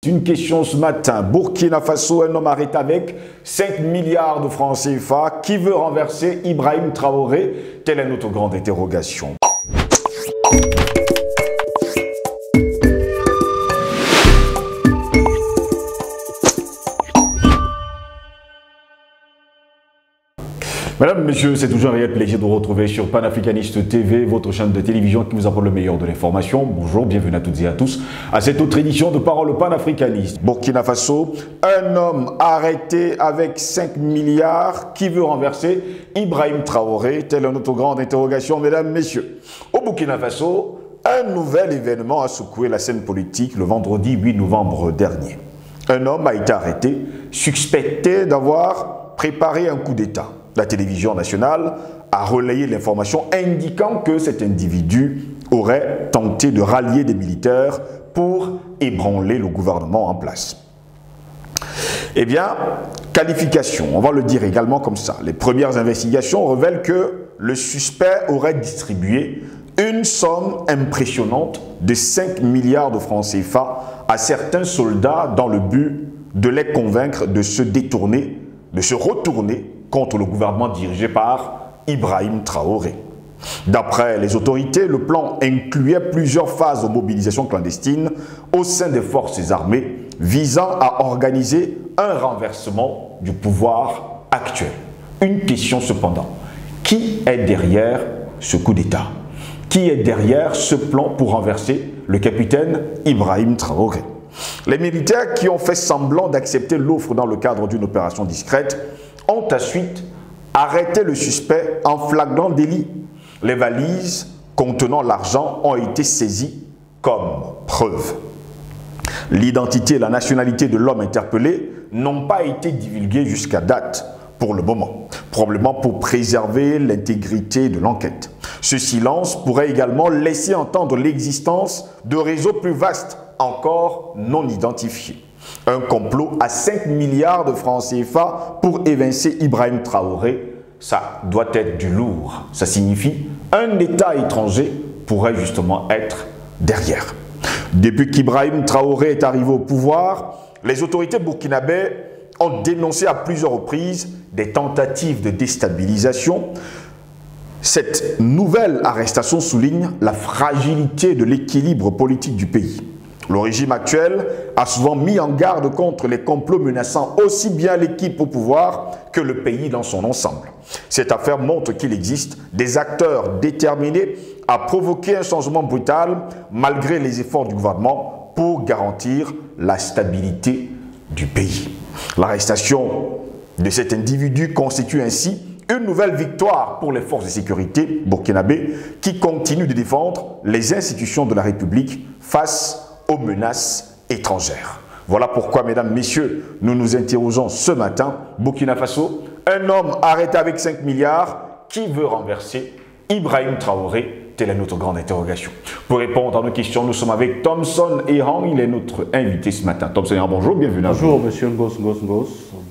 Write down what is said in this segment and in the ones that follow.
Une question ce matin. Burkina Faso, un homme arrêté avec 5 milliards de francs CFA. Qui veut renverser Ibrahim Traoré? Telle est notre grande interrogation. Mesdames, Messieurs, c'est toujours un réel plaisir de vous retrouver sur Panafricaniste TV, votre chaîne de télévision qui vous apporte le meilleur de l'information. Bonjour, bienvenue à toutes et à tous à cette autre édition de Parole panafricaniste. Burkina Faso, un homme arrêté avec 5 milliards qui veut renverser Ibrahim Traoré. Telle est notre grande interrogation, mesdames, messieurs. Au Burkina Faso, un nouvel événement a secoué la scène politique le vendredi 8 novembre dernier. Un homme a été arrêté, suspecté d'avoir préparé un coup d'État. La télévision nationale a relayé l'information indiquant que cet individu aurait tenté de rallier des militaires pour ébranler le gouvernement en place. Eh bien, qualification, on va le dire également comme ça. Les premières investigations révèlent que le suspect aurait distribué une somme impressionnante de 5 milliards de francs CFA à certains soldats dans le but de les convaincre de se détourner, de se retourner contre le gouvernement dirigé par Ibrahim Traoré. D'après les autorités, le plan incluait plusieurs phases de mobilisation clandestine au sein des forces armées visant à organiser un renversement du pouvoir actuel. Une question cependant, qui est derrière ce coup d'État? Qui est derrière ce plan pour renverser le capitaine Ibrahim Traoré? Les militaires qui ont fait semblant d'accepter l'offre dans le cadre d'une opération discrète ont ensuite arrêté le suspect en flagrant délit. Les valises contenant l'argent ont été saisies comme preuve. L'identité et la nationalité de l'homme interpellé n'ont pas été divulguées jusqu'à date pour le moment, probablement pour préserver l'intégrité de l'enquête. Ce silence pourrait également laisser entendre l'existence de réseaux plus vastes, encore non identifiés. Un complot à 5 milliards de francs CFA pour évincer Ibrahim Traoré, ça doit être du lourd. Ça signifie un État étranger pourrait justement être derrière. Depuis qu'Ibrahim Traoré est arrivé au pouvoir, les autorités burkinabées ont dénoncé à plusieurs reprises des tentatives de déstabilisation. Cette nouvelle arrestation souligne la fragilité de l'équilibre politique du pays. Le régime actuel a souvent mis en garde contre les complots menaçant aussi bien l'équipe au pouvoir que le pays dans son ensemble. Cette affaire montre qu'il existe des acteurs déterminés à provoquer un changement brutal malgré les efforts du gouvernement pour garantir la stabilité du pays. L'arrestation de cet individu constitue ainsi une nouvelle victoire pour les forces de sécurité burkinabées qui continuent de défendre les institutions de la République face aux menaces étrangères. Voilà pourquoi, mesdames, messieurs, nous nous interrogeons ce matin. Burkina Faso, un homme arrêté avec 5 milliards qui veut renverser Ibrahim Traoré. Telle est notre grande interrogation. Pour répondre à nos questions, nous sommes avec Thomson Eran. Il est notre invité ce matin. Thomson Eran, bonjour, bienvenue. Bonjour, monsieur Ngos.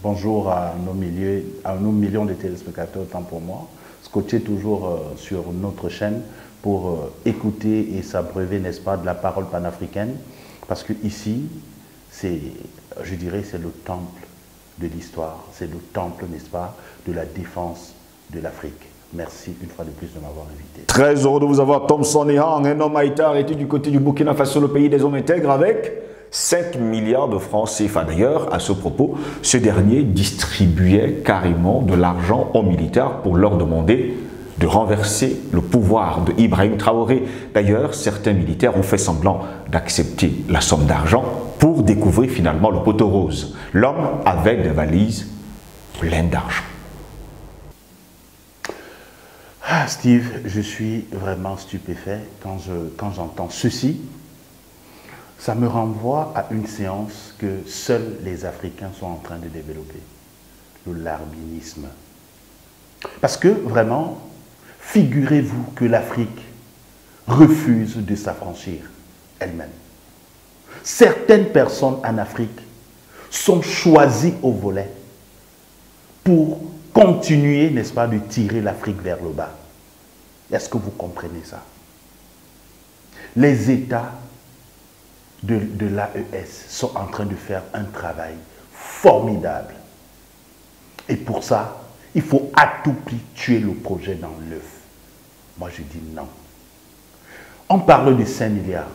Bonjour à nos millions de téléspectateurs, tant pour moi. Scotché toujours sur notre chaîne pour écouter et s'abreuver, n'est-ce pas, de la parole panafricaine. Parce que ici, je dirais, c'est le temple de l'histoire. C'est le temple, n'est-ce pas, de la défense de l'Afrique. Merci une fois de plus de m'avoir invité. Très heureux de vous avoir, Thomson Eran. Un homme a été arrêté du côté du Burkina Faso, le pays des hommes intègres, avec 5 milliards de francs CFA. D'ailleurs, à ce propos, ce dernier distribuait carrément de l'argent aux militaires pour leur demander de renverser le pouvoir de Ibrahim Traoré. D'ailleurs, certains militaires ont fait semblant d'accepter la somme d'argent pour découvrir finalement le poteau rose. L'homme avait des valises pleines d'argent. Ah, Steve, je suis vraiment stupéfait quand j'entends ceci. Ça me renvoie à une séance que seuls les Africains sont en train de développer, le larbinisme. Parce que vraiment, figurez-vous que l'Afrique refuse de s'affranchir elle-même. Certaines personnes en Afrique sont choisies au volet pour continuer, n'est-ce pas, de tirer l'Afrique vers le bas. Est-ce que vous comprenez ça? Les États de l'AES sont en train de faire un travail formidable. Et pour ça, il faut à tout prix tuer le projet dans l'œuf. Moi, je dis non. On parle de 5 milliards.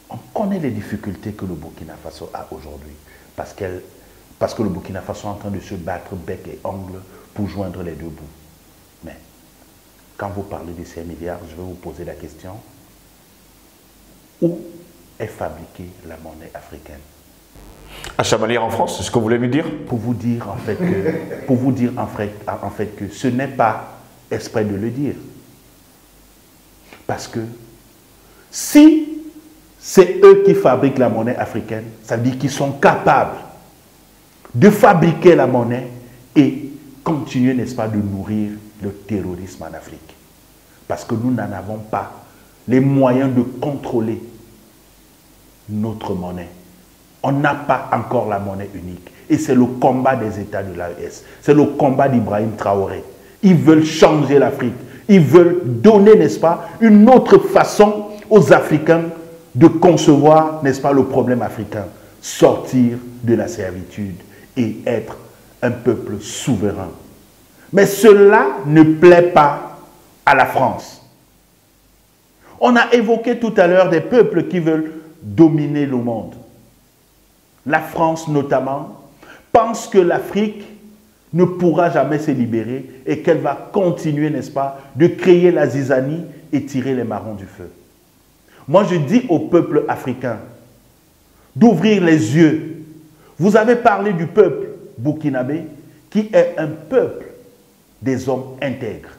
On connaît les difficultés que le Burkina Faso a aujourd'hui. Parce que le Burkina Faso est en train de se battre bec et ongle pour joindre les deux bouts. Mais quand vous parlez de 5 milliards, je vais vous poser la question. Où est fabriquée la monnaie africaine? À Chamalières en France, c'est ce que vous voulez me dire? Pour vous dire en fait que ce n'est pas exprès de le dire. Parce que si c'est eux qui fabriquent la monnaie africaine, ça veut dire qu'ils sont capables de fabriquer la monnaie et continuer, n'est-ce pas, de nourrir le terrorisme en Afrique. Parce que nous n'en avons pas les moyens de contrôler notre monnaie. On n'a pas encore la monnaie unique. Et c'est le combat des États de l'AES. C'est le combat d'Ibrahim Traoré. Ils veulent changer l'Afrique. Ils veulent donner, n'est-ce pas, une autre façon aux Africains de concevoir, n'est-ce pas, le problème africain. Sortir de la servitude et être un peuple souverain. Mais cela ne plaît pas à la France. On a évoqué tout à l'heure des peuples qui veulent dominer le monde. La France notamment pense que l'Afrique ne pourra jamais se libérer et qu'elle va continuer, n'est-ce pas, de créer la zizanie et tirer les marrons du feu. Moi, je dis au peuple africain d'ouvrir les yeux. Vous avez parlé du peuple burkinabé qui est un peuple des hommes intègres.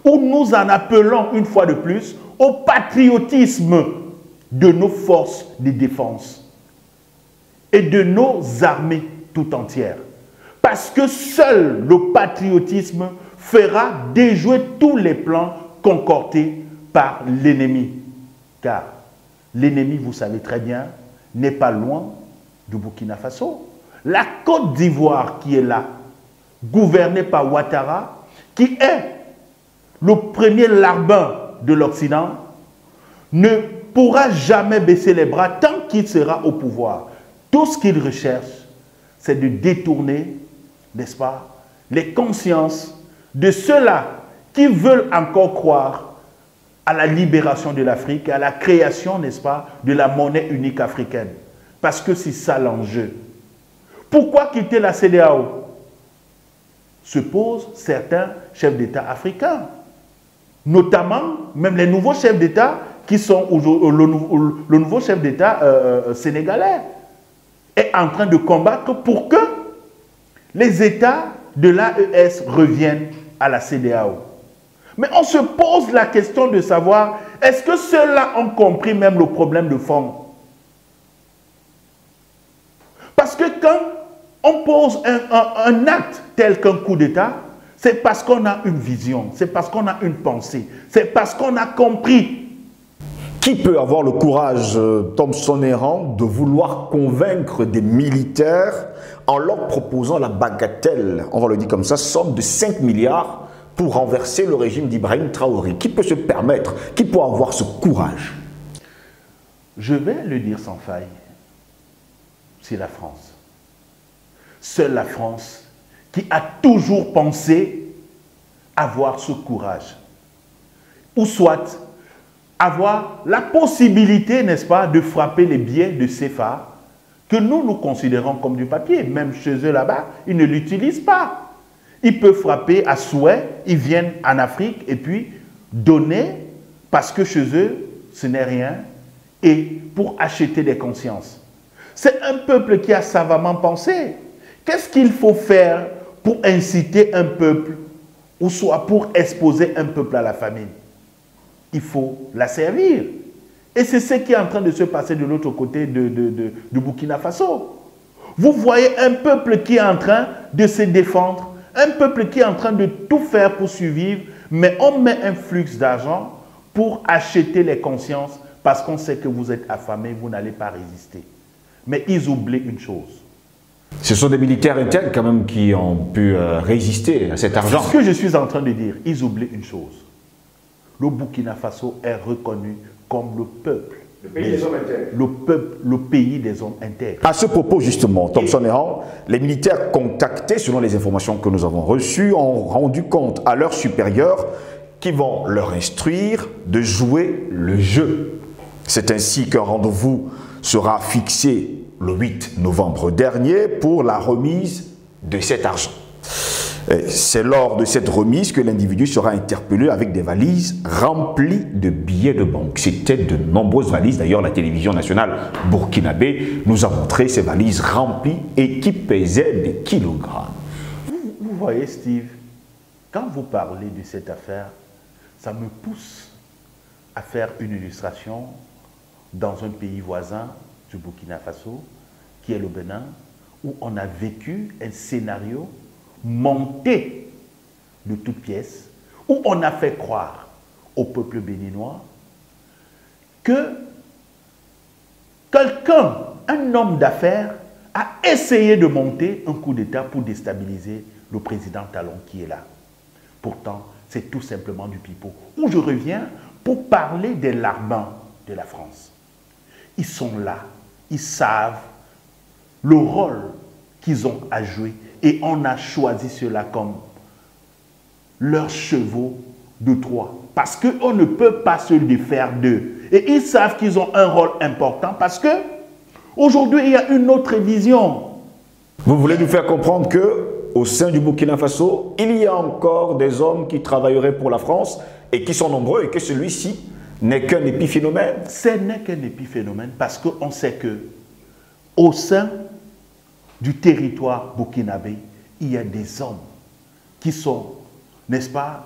Où nous en appelons une fois de plus au patriotisme de nos forces de défense et de nos armées tout entières. Parce que seul le patriotisme fera déjouer tous les plans concoctés par l'ennemi. Car l'ennemi, vous savez très bien, n'est pas loin du Burkina Faso. La Côte d'Ivoire qui est là, gouvernée par Ouattara, qui est le premier larbin de l'Occident, ne pourra jamais baisser les bras tant qu'il sera au pouvoir. Tout ce qu'il recherche, c'est de détourner, n'est-ce pas, les consciences de ceux-là qui veulent encore croire à la libération de l'Afrique, à la création, n'est-ce pas, de la monnaie unique africaine. Parce que c'est ça l'enjeu. Pourquoi quitter la CEDEAO? Se posent certains chefs d'État africains. Notamment, même les nouveaux chefs d'État qui sont le nouveau chef d'État sénégalais est en train de combattre pour que les États de l'AES reviennent à la CEDEAO. Mais on se pose la question de savoir, est-ce que ceux-là ont compris même le problème de fond? Parce que quand on pose un acte tel qu'un coup d'État, c'est parce qu'on a une vision, c'est parce qu'on a une pensée, c'est parce qu'on a compris. Qui peut avoir le courage, Thompson Errand, de vouloir convaincre des militaires en leur proposant la bagatelle, on va le dire comme ça, somme de 5 milliards pour renverser le régime d'Ibrahim Traoré? Qui peut se permettre, qui peut avoir ce courage? Je vais le dire sans faille, c'est la France. Seule la France qui a toujours pensé avoir ce courage. Ou soit avoir la possibilité, n'est-ce pas, de frapper les billets de CFA que nous considérons comme du papier. Même chez eux là-bas, ils ne l'utilisent pas. Ils peuvent frapper à souhait, ils viennent en Afrique et puis donner parce que chez eux, ce n'est rien et pour acheter des consciences. C'est un peuple qui a savamment pensé. Qu'est-ce qu'il faut faire pour inciter un peuple ou soit pour exposer un peuple à la famine? Il faut la servir. Et c'est ce qui est en train de se passer de l'autre côté du Burkina Faso. Vous voyez un peuple qui est en train de se défendre, un peuple qui est en train de tout faire pour survivre, mais on met un flux d'argent pour acheter les consciences parce qu'on sait que vous êtes affamés, vous n'allez pas résister. Mais ils oublient une chose. Ce sont des militaires internes quand même qui ont pu résister à cet argent. C'est ce que je suis en train de dire. Ils oublient une chose. Le Burkina Faso est reconnu comme le peuple Le pays des hommes intègres. Le peuple, le pays des hommes intègres. À ce propos, justement, Thompson Errand, les militaires contactés, selon les informations que nous avons reçues, ont rendu compte à leurs supérieurs qui vont leur instruire de jouer le jeu. C'est ainsi qu'un rendez-vous sera fixé le 8 novembre dernier pour la remise de cet argent. C'est lors de cette remise que l'individu sera interpellé avec des valises remplies de billets de banque. C'était de nombreuses valises. D'ailleurs, la télévision nationale burkinabé nous a montré ces valises remplies et qui pesaient des kilogrammes. Vous voyez, Steve, quand vous parlez de cette affaire, ça me pousse à faire une illustration dans un pays voisin du Burkina Faso, qui est le Bénin, où on a vécu un scénario monté de toutes pièces, où on a fait croire au peuple béninois que quelqu'un, un homme d'affaires, a essayé de monter un coup d'État pour déstabiliser le président Talon qui est là. Pourtant, c'est tout simplement du pipeau. Où je reviens pour parler des larbins de la France. Ils sont là, ils savent le rôle qu'ils ont à jouer et on a choisi cela comme leurs chevaux de Troie. Parce qu'on ne peut pas se défaire d'eux. Et ils savent qu'ils ont un rôle important parce que aujourd'hui il y a une autre vision. Vous voulez nous faire comprendre que au sein du Burkina Faso, il y a encore des hommes qui travailleraient pour la France et qui sont nombreux et que celui-ci n'est qu'un épiphénomène? Ce n'est qu'un épiphénomène parce qu'on sait que au sein du territoire burkinabé, il y a des hommes qui sont, n'est-ce pas,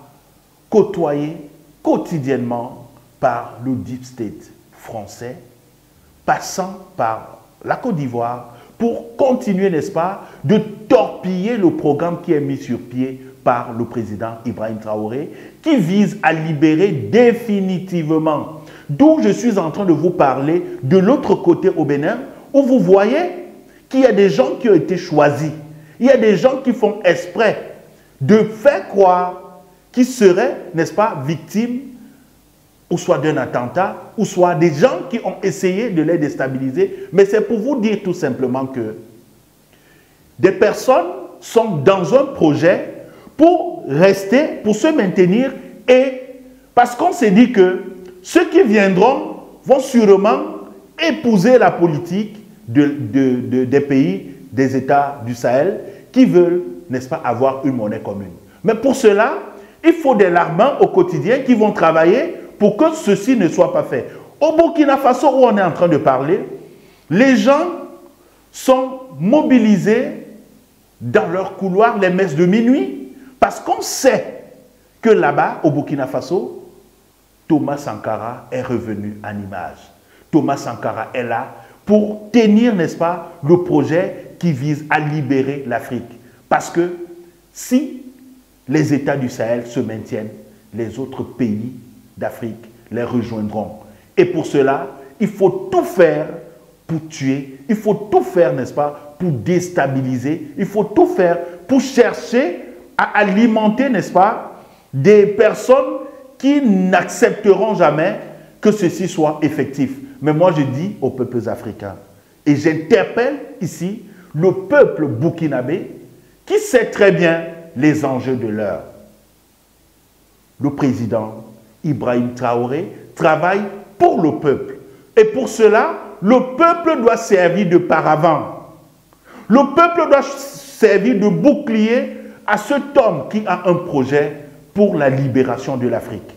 côtoyés quotidiennement par le deep state français, passant par la Côte d'Ivoire pour continuer, n'est-ce pas, de torpiller le programme qui est mis sur pied par le président Ibrahim Traoré, qui vise à libérer définitivement. D'où je suis en train de vous parler de l'autre côté au Bénin, où vous voyez qu'il y a des gens qui ont été choisis. Il y a des gens qui font exprès de faire croire qu'ils seraient, n'est-ce pas, victimes, ou soit d'un attentat, ou soit des gens qui ont essayé de les déstabiliser. Mais c'est pour vous dire tout simplement que des personnes sont dans un projet pour rester, pour se maintenir, et parce qu'on s'est dit que ceux qui viendront vont sûrement épouser la politique des pays, des États du Sahel, qui veulent, n'est-ce pas, avoir une monnaie commune. Mais pour cela, il faut des larbins au quotidien qui vont travailler pour que ceci ne soit pas fait. Au Burkina Faso, où on est en train de parler, les gens sont mobilisés dans leur couloir les messes de minuit, parce qu'on sait que là-bas, au Burkina Faso, Thomas Sankara est revenu en image. Thomas Sankara est là pour tenir, n'est-ce pas, le projet qui vise à libérer l'Afrique. Parce que si les États du Sahel se maintiennent, les autres pays d'Afrique les rejoindront. Et pour cela, il faut tout faire pour tuer, il faut tout faire, n'est-ce pas, pour déstabiliser, il faut tout faire pour chercher à alimenter, n'est-ce pas, des personnes qui n'accepteront jamais que ceci soit effectif. Mais moi, je dis aux peuples africains, et j'interpelle ici le peuple burkinabé qui sait très bien les enjeux de l'heure. Le président Ibrahim Traoré travaille pour le peuple. Et pour cela, le peuple doit servir de paravent. Le peuple doit servir de bouclier à cet homme qui a un projet pour la libération de l'Afrique.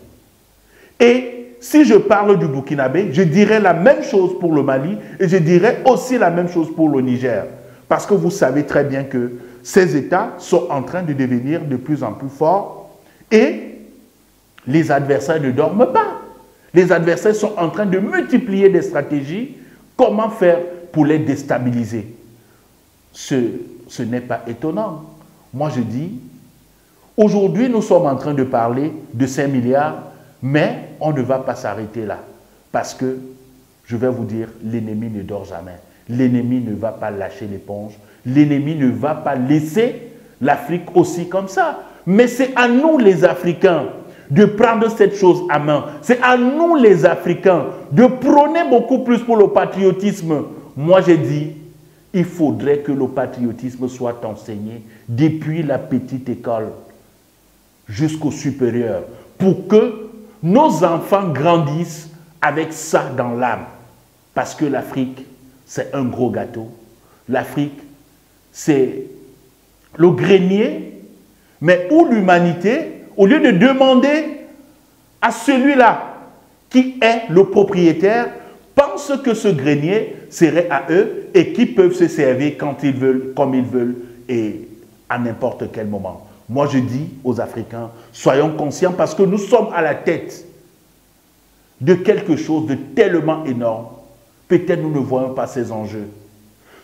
Et si je parle du Burkinabé, je dirais la même chose pour le Mali et je dirais aussi la même chose pour le Niger. Parce que vous savez très bien que ces États sont en train de devenir de plus en plus forts et les adversaires ne dorment pas. Les adversaires sont en train de multiplier des stratégies. Comment faire pour les déstabiliser? Ce n'est pas étonnant. Moi, je dis, aujourd'hui, nous sommes en train de parler de 5 milliards, mais on ne va pas s'arrêter là. Parce que, je vais vous dire, l'ennemi ne dort jamais. L'ennemi ne va pas lâcher l'éponge. L'ennemi ne va pas laisser l'Afrique aussi comme ça. Mais c'est à nous, les Africains, de prendre cette chose à main. C'est à nous les Africains de prôner beaucoup plus pour le patriotisme. Moi j'ai dit, il faudrait que le patriotisme soit enseigné depuis la petite école jusqu'au supérieur pour que nos enfants grandissent avec ça dans l'âme. Parce que l'Afrique, c'est un gros gâteau. L'Afrique, c'est le grenier, mais où l'humanité, au lieu de demander à celui-là qui est le propriétaire, pense que ce grenier serait à eux et qu'ils peuvent se servir quand ils veulent, comme ils veulent et à n'importe quel moment. Moi, je dis aux Africains, soyons conscients parce que nous sommes à la tête de quelque chose de tellement énorme. Peut-être nous ne voyons pas ces enjeux.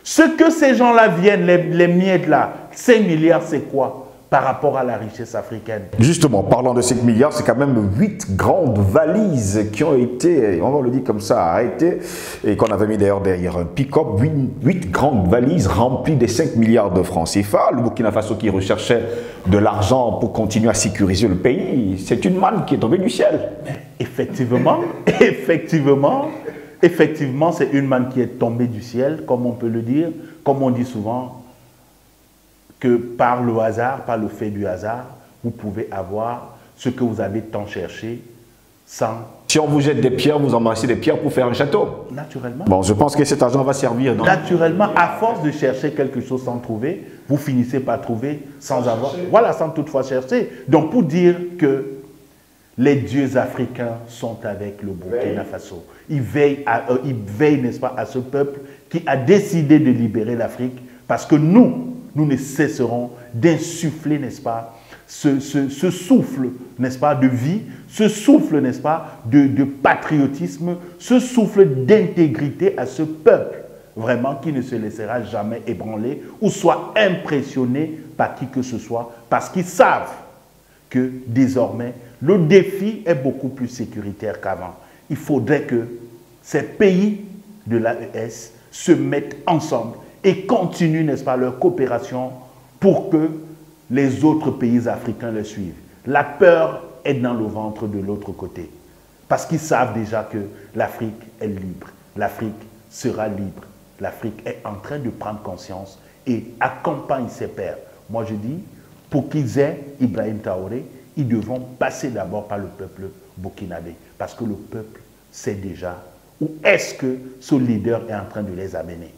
Ce que ces gens-là viennent, les miettes là, 5 milliards, c'est quoi par rapport à la richesse africaine? Justement, parlant de 5 milliards, c'est quand même 8 grandes valises qui ont été, on va le dire comme ça, arrêtées et qu'on avait mis d'ailleurs derrière un pick-up. 8 grandes valises remplies des 5 milliards de francs CFA. Le Burkina Faso qui recherchait de l'argent pour continuer à sécuriser le pays, c'est une manne qui est tombée du ciel. Effectivement, c'est une manne qui est tombée du ciel, comme on peut le dire, comme on dit souvent, que par le hasard, par le fait du hasard, vous pouvez avoir ce que vous avez tant cherché sans... Si on vous jette des pierres, vous embrassez des pierres pour faire un château. Naturellement. Bon, je pense que cet argent va servir. Donc... Naturellement, à force de chercher quelque chose sans trouver, vous finissez par trouver sans avoir... Voilà, sans toutefois chercher. Donc, pour dire que les dieux africains sont avec le Burkina Faso. Ils veillent, n'est-ce pas, à ce peuple qui a décidé de libérer l'Afrique parce que nous ne cesserons d'insuffler, n'est-ce pas, ce souffle, n'est-ce pas, de vie, ce souffle, n'est-ce pas, de patriotisme, ce souffle d'intégrité à ce peuple, vraiment, qui ne se laissera jamais ébranler ou soit impressionné par qui que ce soit, parce qu'ils savent que désormais, le défi est beaucoup plus sécuritaire qu'avant. Il faudrait que ces pays de l'AES se mettent ensemble et continuent, n'est-ce pas, leur coopération pour que les autres pays africains les suivent. La peur est dans le ventre de l'autre côté. Parce qu'ils savent déjà que l'Afrique est libre. L'Afrique sera libre. L'Afrique est en train de prendre conscience et accompagne ses pairs. Moi, je dis, pour qu'ils aient Ibrahim Traoré, ils devront passer d'abord par le peuple burkinabé. Parce que le peuple sait déjà où est-ce que ce leader est en train de les amener.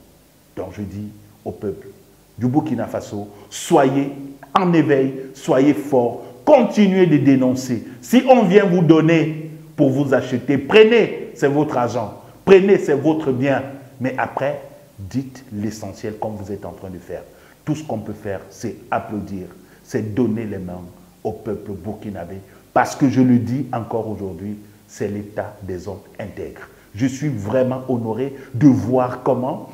Donc je dis au peuple du Burkina Faso, soyez en éveil, soyez forts, continuez de dénoncer. Si on vient vous donner pour vous acheter, prenez, c'est votre argent, prenez, c'est votre bien. Mais après, dites l'essentiel comme vous êtes en train de faire. Tout ce qu'on peut faire, c'est applaudir, c'est donner les mains au peuple burkinabé. Parce que je le dis encore aujourd'hui, c'est l'état des hommes intègres. Je suis vraiment honoré de voir comment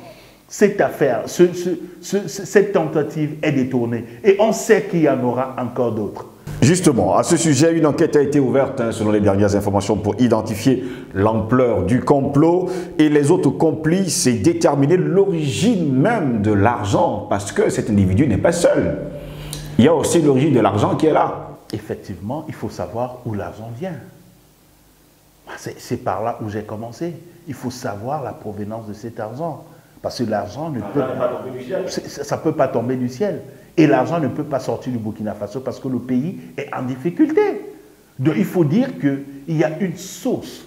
cette affaire, cette tentative est détournée. Et on sait qu'il y en aura encore d'autres. Justement, à ce sujet, une enquête a été ouverte, selon les dernières informations, pour identifier l'ampleur du complot et les autres complices et déterminer l'origine même de l'argent, parce que cet individu n'est pas seul. Il y a aussi l'origine de l'argent qui est là. Effectivement, il faut savoir où l'argent vient. C'est par là où j'ai commencé. Il faut savoir la provenance de cet argent. Parce que l'argent ne peut pas tomber du ciel. Ça ne peut pas tomber du ciel. Et l'argent ne peut pas sortir du Burkina Faso parce que le pays est en difficulté. Donc il faut dire qu'il y a une source.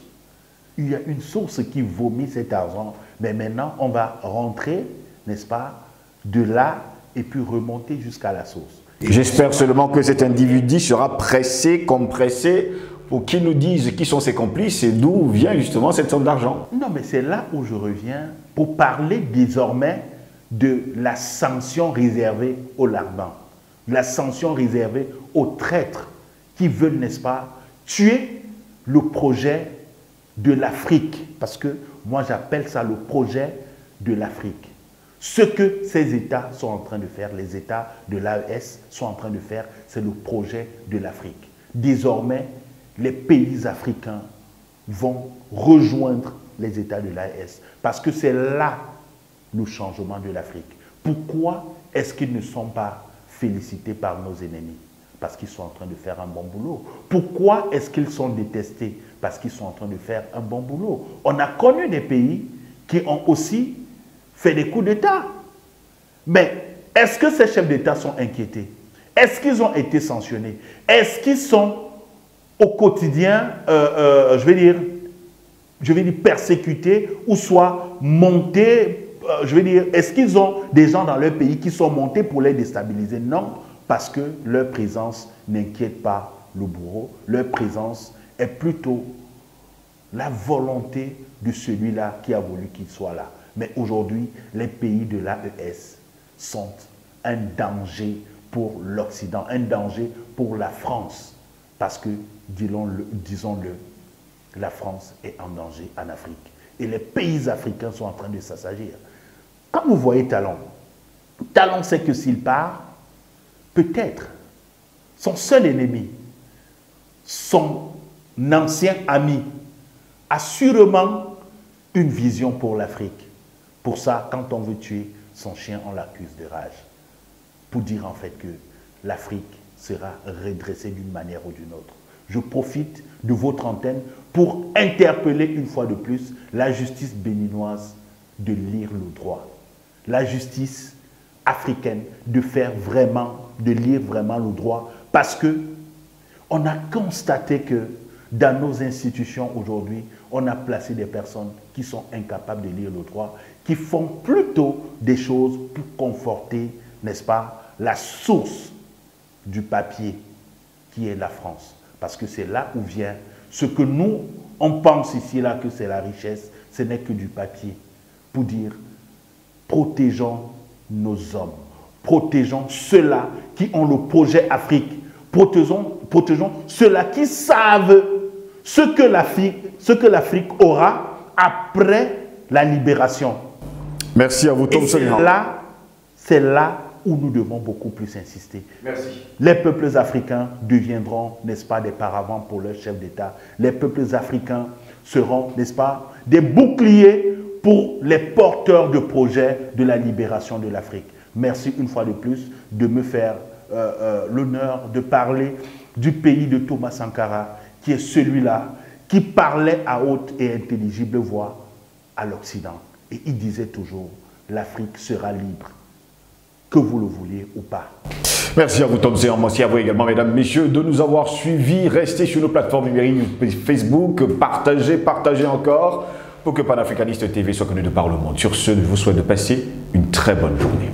Il y a une source qui vomit cet argent. Mais maintenant, on va rentrer, n'est-ce pas, de là et puis remonter jusqu'à la source. J'espère seulement que cet individu sera pressé, compressé, pour qu'il nous dise qui sont ses complices et d'où vient justement cette somme d'argent. Non, mais c'est là où je reviens pour parler désormais de la sanction réservée aux larbins, la sanction réservée aux traîtres qui veulent, n'est-ce pas, tuer le projet de l'Afrique. Parce que moi, j'appelle ça le projet de l'Afrique. Ce que ces États sont en train de faire, les États de l'AES sont en train de faire, c'est le projet de l'Afrique. Désormais, les pays africains vont rejoindre les États de l'AES parce que c'est là le changement de l'Afrique. Pourquoi est-ce qu'ils ne sont pas félicités par nos ennemis? Parce qu'ils sont en train de faire un bon boulot. Pourquoi est-ce qu'ils sont détestés? Parce qu'ils sont en train de faire un bon boulot. On a connu des pays qui ont aussi fait des coups d'État. Mais est-ce que ces chefs d'État sont inquiétés? Est-ce qu'ils ont été sanctionnés? Est-ce qu'ils sont au quotidien, je vais dire, persécutés ou soit montés, est-ce qu'ils ont des gens dans leur pays qui sont montés pour les déstabiliser? Non, parce que leur présence n'inquiète pas le bourreau. Leur présence est plutôt la volonté de celui-là qui a voulu qu'il soit là. Mais aujourd'hui, les pays de l'AES sont un danger pour l'Occident, un danger pour la France. Parce que, disons-le, la France est en danger en Afrique. Et les pays africains sont en train de s'assagir. Quand vous voyez Talon, Talon sait que s'il part, peut-être son seul ennemi, son ancien ami, a sûrement une vision pour l'Afrique. Pour ça, quand on veut tuer son chien, on l'accuse de rage. Pour dire en fait que l'Afrique sera redressée d'une manière ou d'une autre. Je profite de votre antenne pour interpeller une fois de plus la justice béninoise de lire le droit. La justice africaine de lire vraiment le droit, parce que on a constaté que dans nos institutions aujourd'hui, on a placé des personnes qui sont incapables de lire le droit, qui font plutôt des choses pour conforter, n'est-ce pas, la source du papier qui est la France. Parce que c'est là où vient ce que nous, on pense ici là que c'est la richesse, ce n'est que du papier. Pour dire, protégeons nos hommes, protégeons ceux-là qui ont le projet Afrique, protégeons ceux-là qui savent ce que l'Afrique aura après la libération. Merci à vous, Tom Senghor. C'est là où nous devons beaucoup plus insister. Merci. Les peuples africains deviendront, n'est-ce pas, des paravents pour leurs chefs d'État. Les peuples africains seront, n'est-ce pas, des boucliers pour les porteurs de projets de la libération de l'Afrique. Merci une fois de plus de me faire l'honneur de parler du pays de Thomas Sankara, qui est celui-là qui parlait à haute et intelligible voix à l'Occident. Et il disait toujours, l'Afrique sera libre, que vous le vouliez ou pas. Merci à vous, Tom Senghor. Merci à vous également, mesdames, messieurs, de nous avoir suivis. Restez sur nos plateformes numériques Facebook, partagez encore pour que Panafricaniste TV soit connu de par le monde. Sur ce, je vous souhaite de passer une très bonne journée.